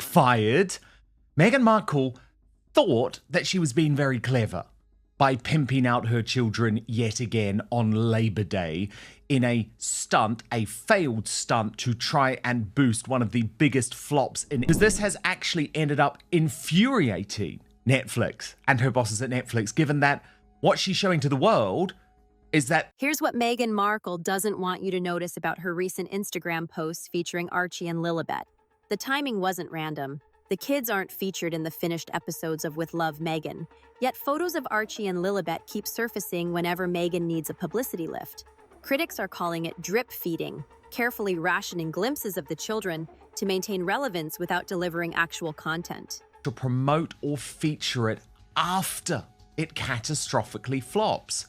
backfired. Meghan Markle thought that she was being very clever by pimping out her children yet again on Labor Day in a stunt, a failed stunt to try and boost one of the biggest flops in... Because this has actually ended up infuriating Netflix and her bosses at Netflix, given that what she's showing to the world is that... Here's what Meghan Markle doesn't want you to notice about her recent Instagram posts featuring Archie and Lilibet. The timing wasn't random. The kids aren't featured in the finished episodes of With Love, Meghan, yet photos of Archie and Lilibet keep surfacing whenever Meghan needs a publicity lift. Critics are calling it drip feeding, carefully rationing glimpses of the children to maintain relevance without delivering actual content. To promote or feature it after it catastrophically flops.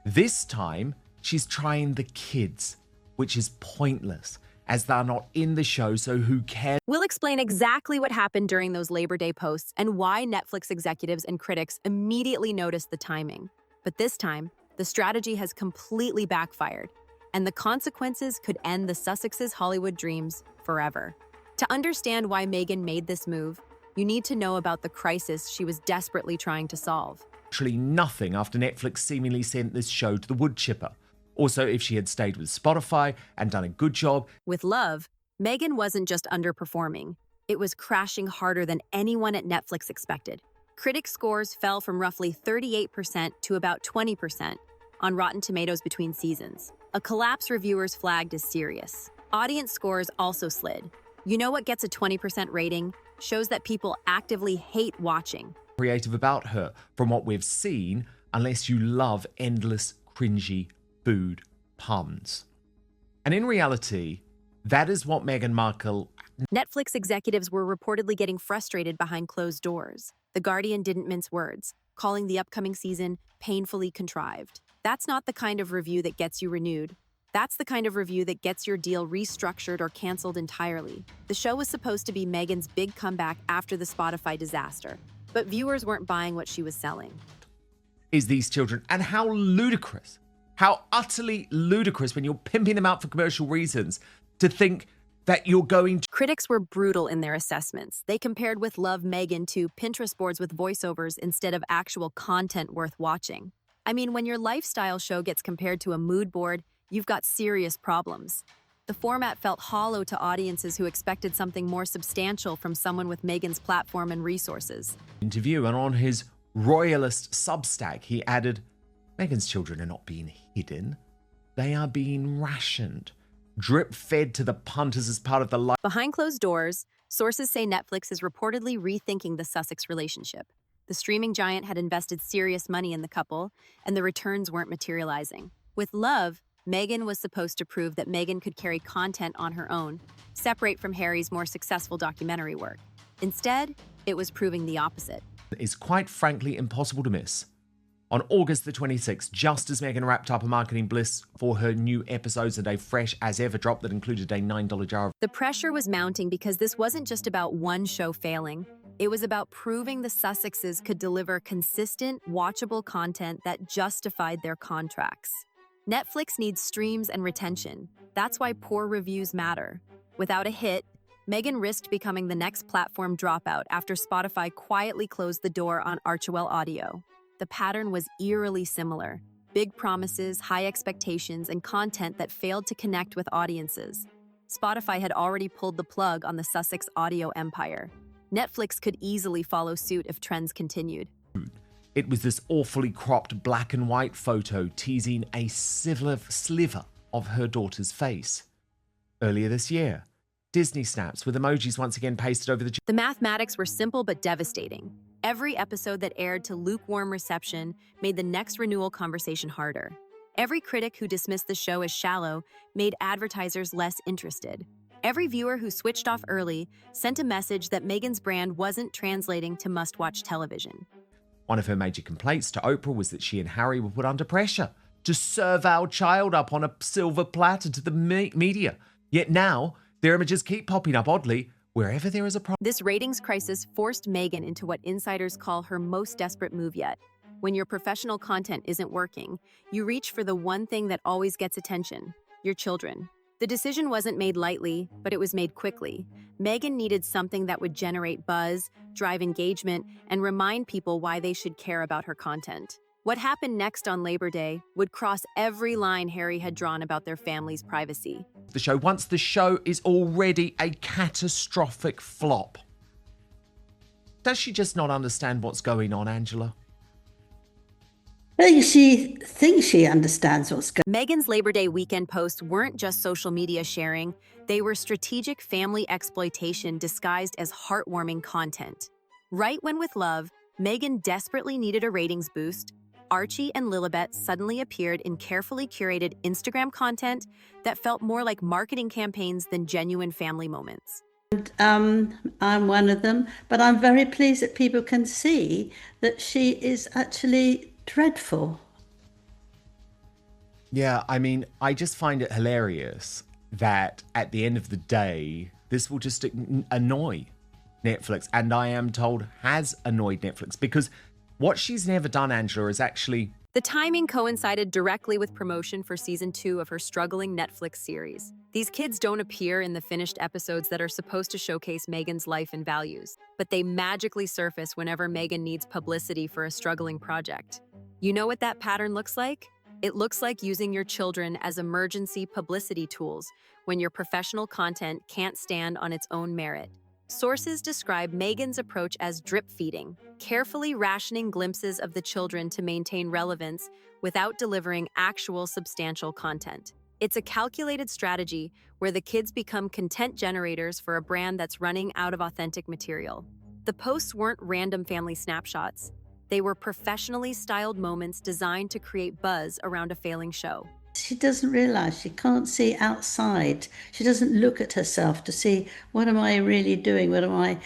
This time, she's trying the kids, which is pointless, as they're not in the show, so who cares? We'll explain exactly what happened during those Labor Day posts and why Netflix executives and critics immediately noticed the timing. But this time, the strategy has completely backfired, and the consequences could end the Sussexes Hollywood dreams forever. To understand why Meghan made this move, you need to know about the crisis she was desperately trying to solve. Actually nothing after Netflix seemingly sent this show to the wood chipper. Also, if she had stayed with Spotify and done a good job. With Love, Meghan wasn't just underperforming. It was crashing harder than anyone at Netflix expected. Critic scores fell from roughly 38% to about 20% on Rotten Tomatoes between seasons. A collapse reviewers flagged as serious. Audience scores also slid. You know what gets a 20% rating? Shows that people actively hate watching. Creative about her from what we've seen, unless you love endless, cringy food puns. And in reality, that is what Meghan Markle... Netflix executives were reportedly getting frustrated behind closed doors. The Guardian didn't mince words, calling the upcoming season painfully contrived. That's not the kind of review that gets you renewed. That's the kind of review that gets your deal restructured or canceled entirely. The show was supposed to be Meghan's big comeback after the Spotify disaster, but viewers weren't buying what she was selling. Is these children, and how ludicrous, how utterly ludicrous when you're pimping them out for commercial reasons to think that you're going to... Critics were brutal in their assessments. They compared With Love, Meghan to Pinterest boards with voiceovers instead of actual content worth watching. I mean, when your lifestyle show gets compared to a mood board, you've got serious problems. The format felt hollow to audiences who expected something more substantial from someone with Meghan's platform and resources. Interview, and on his royalist Substack, he added, Meghan's children are not being hidden. They are being rationed, drip-fed to the punters as part of the life. Behind closed doors, sources say Netflix is reportedly rethinking the Sussex relationship. The streaming giant had invested serious money in the couple, and the returns weren't materializing. With Love, Meghan was supposed to prove that Meghan could carry content on her own, separate from Harry's more successful documentary work. Instead, it was proving the opposite. Is quite frankly impossible to miss. On August the 26th, just as Meghan wrapped up a marketing bliss for her new episodes and a fresh as ever drop that included a $9 jar of... The pressure was mounting because this wasn't just about one show failing. It was about proving the Sussexes could deliver consistent, watchable content that justified their contracts. Netflix needs streams and retention. That's why poor reviews matter. Without a hit, Meghan risked becoming the next platform dropout after Spotify quietly closed the door on Archewell Audio. The pattern was eerily similar. Big promises, high expectations, and content that failed to connect with audiences. Spotify had already pulled the plug on the Sussex audio empire. Netflix could easily follow suit if trends continued. It was this awfully cropped black and white photo teasing a sliver of her daughter's face. Earlier this year, Disney snaps with emojis once again pasted over the... The mathematics were simple but devastating. Every episode that aired to lukewarm reception made the next renewal conversation harder. Every critic who dismissed the show as shallow made advertisers less interested. Every viewer who switched off early sent a message that Meghan's brand wasn't translating to must-watch television. One of her major complaints to Oprah was that she and Harry were put under pressure to serve our child up on a silver platter to the media. Yet now, their images keep popping up oddly wherever there is a problem. This ratings crisis forced Meghan into what insiders call her most desperate move yet. When your professional content isn't working, you reach for the one thing that always gets attention, your children. The decision wasn't made lightly, but it was made quickly. Meghan needed something that would generate buzz, drive engagement, and remind people why they should care about her content. What happened next on Labor Day would cross every line Harry had drawn about their family's privacy. The show, once the show is already a catastrophic flop. Does she just not understand what's going on, Angela? I think she thinks she understands what's going on. Meghan's Labor Day weekend posts weren't just social media sharing, they were strategic family exploitation disguised as heartwarming content. Right when with love, Meghan desperately needed a ratings boost, Archie and Lilibet suddenly appeared in carefully curated Instagram content that felt more like marketing campaigns than genuine family moments. I'm one of them, but I'm very pleased that people can see that she is actually dreadful. Yeah, I mean, I just find it hilarious that at the end of the day, this will just annoy Netflix, and I am told has annoyed Netflix, because what she's never done, Angela, is actually... The timing coincided directly with promotion for season 2 of her struggling Netflix series. These kids don't appear in the finished episodes that are supposed to showcase Meghan's life and values, but they magically surface whenever Meghan needs publicity for a struggling project. You know what that pattern looks like? It looks like using your children as emergency publicity tools when your professional content can't stand on its own merit. Sources describe Meghan's approach as drip feeding, carefully rationing glimpses of the children to maintain relevance without delivering actual substantial content. It's a calculated strategy where the kids become content generators for a brand that's running out of authentic material. The posts weren't random family snapshots. They were professionally styled moments designed to create buzz around a failing show. She doesn't realise she can't see outside. She doesn't look at herself to see, what am I really doing? What am I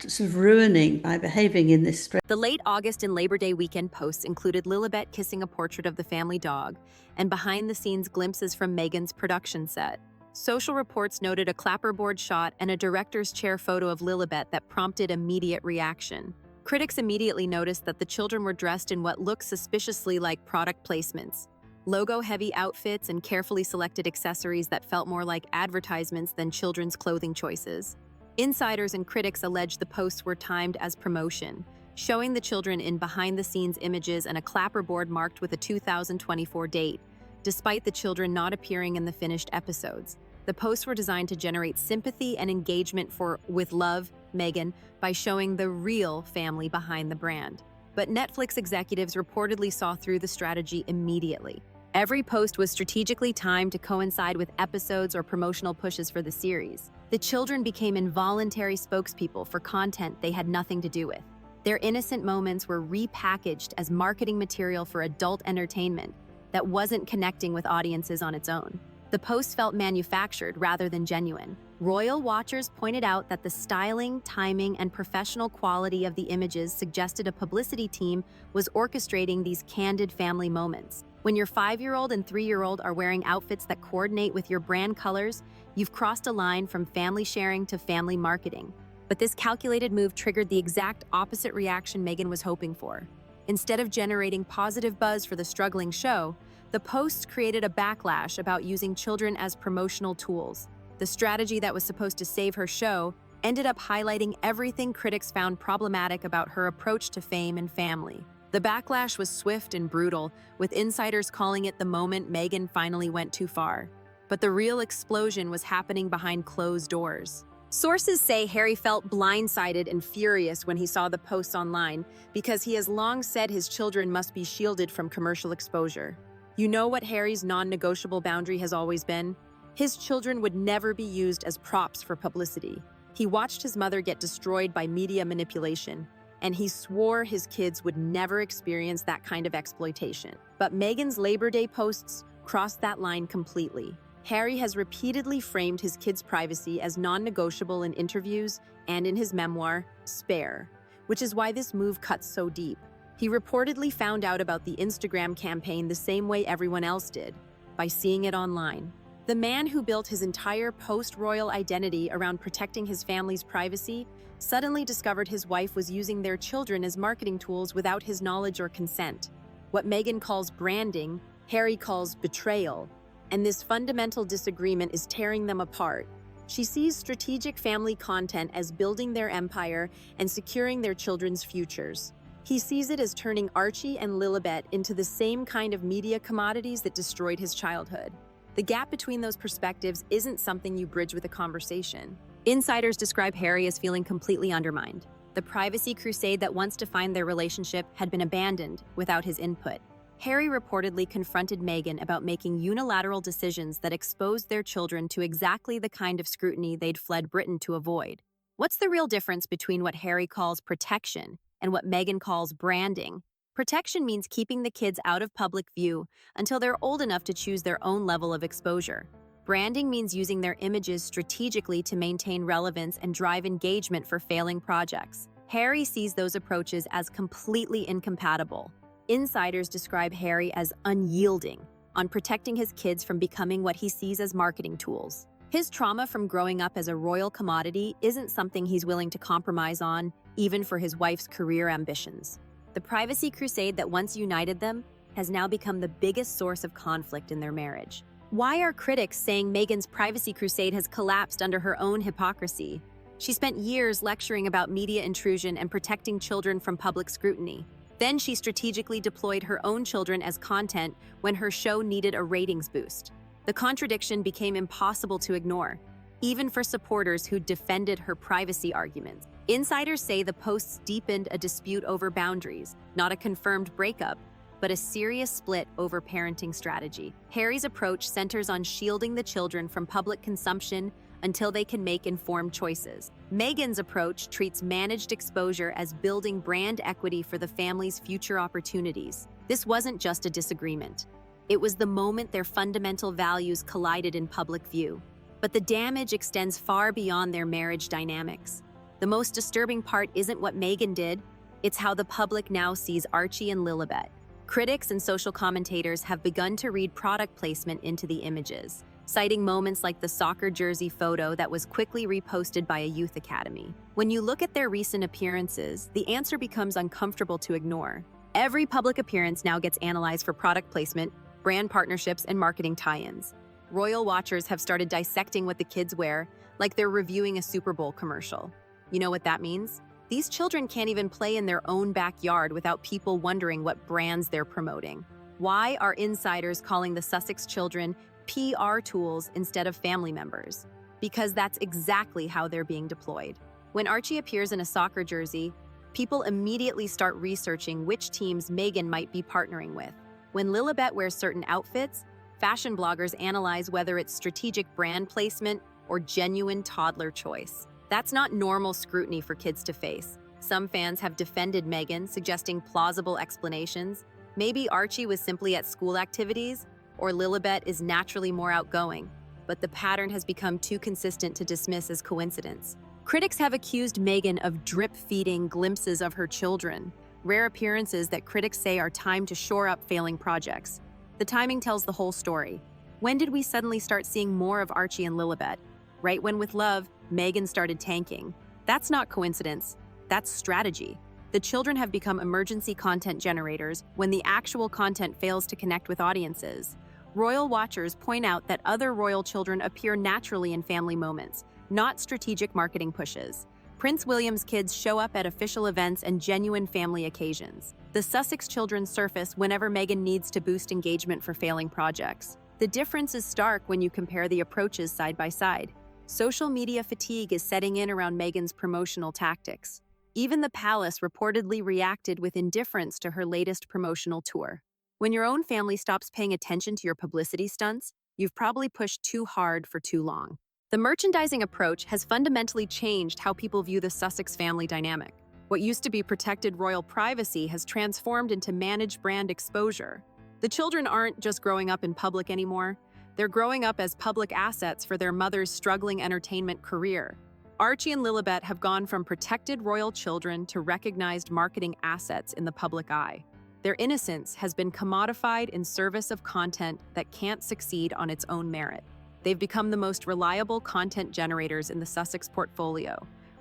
sort of ruining by behaving in this way? The late August and Labor Day weekend posts included Lilibet kissing a portrait of the family dog and behind-the-scenes glimpses from Meghan's production set. Social reports noted a clapperboard shot and a director's chair photo of Lilibet that prompted immediate reaction. Critics immediately noticed that the children were dressed in what looked suspiciously like product placements. Logo-heavy outfits and carefully selected accessories that felt more like advertisements than children's clothing choices. Insiders and critics alleged the posts were timed as promotion, showing the children in behind-the-scenes images and a clapperboard marked with a 2024 date, despite the children not appearing in the finished episodes. The posts were designed to generate sympathy and engagement for With Love, Meghan, by showing the real family behind the brand. But Netflix executives reportedly saw through the strategy immediately. Every post was strategically timed to coincide with episodes or promotional pushes for the series. The children became involuntary spokespeople for content they had nothing to do with. Their innocent moments were repackaged as marketing material for adult entertainment that wasn't connecting with audiences on its own. The posts felt manufactured rather than genuine. Royal watchers pointed out that the styling, timing, and professional quality of the images suggested a publicity team was orchestrating these candid family moments. When your 5-year-old and 3-year-old are wearing outfits that coordinate with your brand colors, you've crossed a line from family sharing to family marketing. But this calculated move triggered the exact opposite reaction Meghan was hoping for. Instead of generating positive buzz for the struggling show, the posts created a backlash about using children as promotional tools. The strategy that was supposed to save her show ended up highlighting everything critics found problematic about her approach to fame and family. The backlash was swift and brutal, with insiders calling it the moment Meghan finally went too far. But the real explosion was happening behind closed doors. Sources say Harry felt blindsided and furious when he saw the posts online because he has long said his children must be shielded from commercial exposure. You know what Harry's non-negotiable boundary has always been? His children would never be used as props for publicity. He watched his mother get destroyed by media manipulation, and he swore his kids would never experience that kind of exploitation. But Meghan's Labor Day posts crossed that line completely. Harry has repeatedly framed his kids' privacy as non-negotiable in interviews and in his memoir, Spare, which is why this move cuts so deep. He reportedly found out about the Instagram campaign the same way everyone else did, by seeing it online. The man who built his entire post-royal identity around protecting his family's privacy suddenly discovered his wife was using their children as marketing tools without his knowledge or consent. What Meghan calls branding, Harry calls betrayal. and this fundamental disagreement is tearing them apart. She sees strategic family content as building their empire and securing their children's futures. He sees it as turning Archie and Lilibet into the same kind of media commodities that destroyed his childhood. The gap between those perspectives isn't something you bridge with a conversation. Insiders describe Harry as feeling completely undermined. The privacy crusade that once defined their relationship had been abandoned without his input. Harry reportedly confronted Meghan about making unilateral decisions that exposed their children to exactly the kind of scrutiny they'd fled Britain to avoid. What's the real difference between what Harry calls protection and what Meghan calls branding? Protection means keeping the kids out of public view until they're old enough to choose their own level of exposure. Branding means using their images strategically to maintain relevance and drive engagement for failing projects. Harry sees those approaches as completely incompatible. Insiders describe Harry as unyielding on protecting his kids from becoming what he sees as marketing tools. His trauma from growing up as a royal commodity isn't something he's willing to compromise on, even for his wife's career ambitions. The privacy crusade that once united them has now become the biggest source of conflict in their marriage. Why are critics saying Meghan's privacy crusade has collapsed under her own hypocrisy? She spent years lecturing about media intrusion and protecting children from public scrutiny. Then she strategically deployed her own children as content when her show needed a ratings boost. The contradiction became impossible to ignore, even for supporters who defended her privacy arguments. Insiders say the posts deepened a dispute over boundaries, not a confirmed breakup, but a serious split over parenting strategy. Harry's approach centers on shielding the children from public consumption until they can make informed choices. Meghan's approach treats managed exposure as building brand equity for the family's future opportunities. This wasn't just a disagreement. It was the moment their fundamental values collided in public view. But the damage extends far beyond their marriage dynamics. The most disturbing part isn't what Meghan did, it's how the public now sees Archie and Lilibet. Critics and social commentators have begun to read product placement into the images, citing moments like the soccer jersey photo that was quickly reposted by a youth academy. When you look at their recent appearances, the answer becomes uncomfortable to ignore. Every public appearance now gets analyzed for product placement, brand partnerships, and marketing tie-ins. Royal watchers have started dissecting what the kids wear, like they're reviewing a Super Bowl commercial. You know what that means? These children can't even play in their own backyard without people wondering what brands they're promoting. Why are insiders calling the Sussex children PR tools instead of family members? Because that's exactly how they're being deployed. When Archie appears in a soccer jersey, people immediately start researching which teams Meghan might be partnering with. When Lilibet wears certain outfits, fashion bloggers analyze whether it's strategic brand placement or genuine toddler choice. That's not normal scrutiny for kids to face. Some fans have defended Meghan, suggesting plausible explanations. Maybe Archie was simply at school activities, or Lilibet is naturally more outgoing, but the pattern has become too consistent to dismiss as coincidence. Critics have accused Meghan of drip-feeding glimpses of her children, rare appearances that critics say are timed to shore up failing projects. The timing tells the whole story. When did we suddenly start seeing more of Archie and Lilibet? Right when with Love, Meghan started tanking. That's not coincidence, that's strategy. The children have become emergency content generators when the actual content fails to connect with audiences. Royal watchers point out that other royal children appear naturally in family moments, not strategic marketing pushes. Prince William's kids show up at official events and genuine family occasions. The Sussex children surface whenever Meghan needs to boost engagement for failing projects. The difference is stark when you compare the approaches side by side. Social media fatigue is setting in around Meghan's promotional tactics. Even the palace reportedly reacted with indifference to her latest promotional tour. When your own family stops paying attention to your publicity stunts, you've probably pushed too hard for too long. The merchandising approach has fundamentally changed how people view the Sussex family dynamic. What used to be protected royal privacy has transformed into managed brand exposure. The children aren't just growing up in public anymore. They're growing up as public assets for their mother's struggling entertainment career. Archie and Lilibet have gone from protected royal children to recognized marketing assets in the public eye. Their innocence has been commodified in service of content that can't succeed on its own merit. They've become the most reliable content generators in the Sussex portfolio,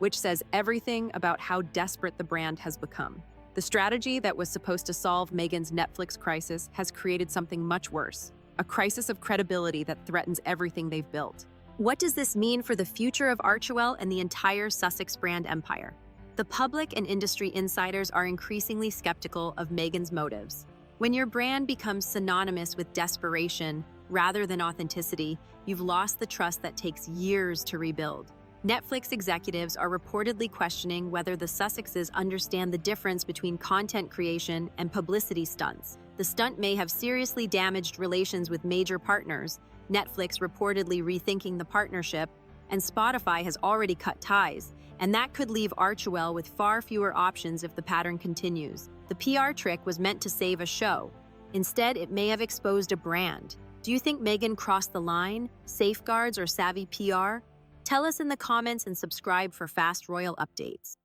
which says everything about how desperate the brand has become. The strategy that was supposed to solve Meghan's Netflix crisis has created something much worse. a crisis of credibility that threatens everything they've built. What does this mean for the future of Archewell and the entire Sussex brand empire? The public and industry insiders are increasingly skeptical of Meghan's motives. When your brand becomes synonymous with desperation rather than authenticity, you've lost the trust that takes years to rebuild. Netflix executives are reportedly questioning whether the Sussexes understand the difference between content creation and publicity stunts. The stunt may have seriously damaged relations with major partners, Netflix reportedly rethinking the partnership, and Spotify has already cut ties, and that could leave Archewell with far fewer options if the pattern continues. The PR trick was meant to save a show. Instead, it may have exposed a brand. Do you think Meghan crossed the line, safeguards, or savvy PR? Tell us in the comments and subscribe for fast royal updates.